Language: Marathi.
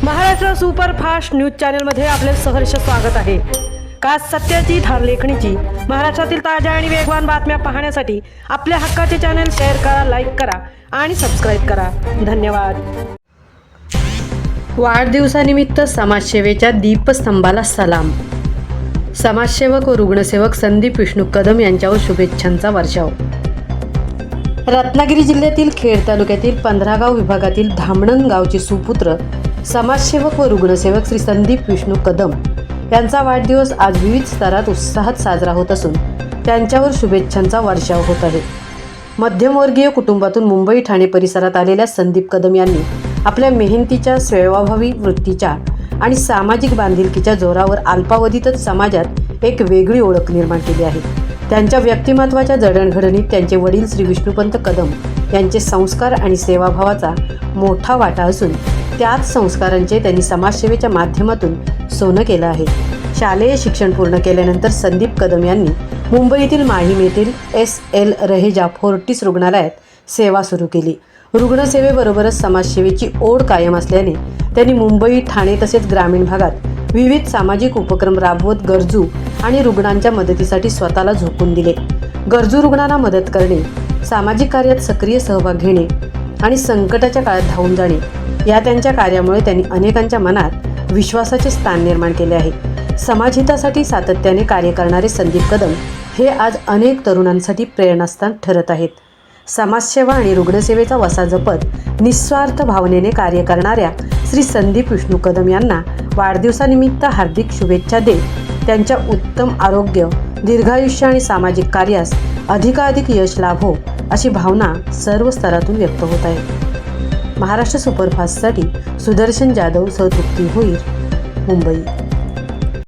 महाराष्ट्र सुपरफास्ट न्यूज चॅनलमध्ये आपले सहर्ष स्वागत आहे। का सत्याची धार लेखणीची महाराष्ट्रातील ताज्या आणि वेगवान बातम्या पाहण्यासाठी आपल्या हक्काचे चॅनल शेअर करा, लाईक करा आणि सबस्क्राईब करा। धन्यवाद। वाढदिवसानिमित्त समाजसेवेच्या दीपस्तंभाला सलाम। समाजसेवक व रुग्णसेवक संदीप विष्णू कदम यांच्यावर शुभेच्छांचा वर्षाव। रत्नागिरी जिल्ह्यातील खेड तालुक्यातील 15 गाव विभागातील धामणन गावचे सुपुत्र समाजसेवक व रुग्णसेवक श्री संदीप विष्णू कदम यांचा वाढदिवस आज विविध स्तरात उत्साहात साजरा होत असून त्यांच्यावर शुभेच्छांचा वर्षाव होत आहे। मध्यमवर्गीय कुटुंबातून मुंबई ठाणे परिसरात आलेल्या संदीप कदम यांनी आपल्या मेहनतीच्या, सेवाभावी वृत्तीच्या आणि सामाजिक बांधिलकीच्या जोरावर अल्पावधीतच समाजात एक वेगळी ओळख निर्माण केली आहे। त्यांच्या व्यक्तिमत्वाच्या जडणघडणीत त्यांचे वडील श्री विष्णुपंत कदम यांचे संस्कार आणि सेवाभावाचा मोठा वाटा असून त्याच संस्कारांचे त्यांनी समाजसेवेच्या माध्यमातून सोनं केलं आहे। शालेय शिक्षण पूर्ण केल्यानंतर संदीप कदम यांनी मुंबईतील माहीम येथील SL रहेजा फोर्टिस रुग्णालयात सेवा सुरू केली। रुग्णसेवेबरोबरच समाजसेवेची ओढ कायम असल्याने त्यांनी मुंबई, ठाणे तसेच ग्रामीण भागात विविध सामाजिक उपक्रम राबवत गरजू आणि रुग्णांच्या मदतीसाठी स्वतःला झोकून दिले। गरजू रुग्णांना मदत करणे, सामाजिक कार्यात सक्रिय सहभाग घेणे आणि संकटाच्या काळात धावून जाणे या त्यांच्या कार्यामुळे त्यांनी अनेकांच्या मनात विश्वासाचे स्थान निर्माण केले आहे। समाजहितासाठी सातत्याने कार्य करणारे संदीप कदम हे आज अनेक तरुणांसाठी प्रेरणास्थान ठरत आहेत। समाजसेवा आणि रुग्णसेवेचा वसा जपत निस्वार्थ भावनेने कार्य करणाऱ्या श्री संदीप विष्णू कदम यांना वाढदिवसानिमित्त हार्दिक शुभेच्छा देत त्यांच्या उत्तम आरोग्य, दीर्घायुष्य आणि सामाजिक कार्यास अधिकाधिक यश लाभो अशी भावना सर्व स्तरातून व्यक्त होत आहे। महाराष्ट्र सुपरफास्टसाठी सुदर्शन जाधव, तृप्ती होईल, मुंबई।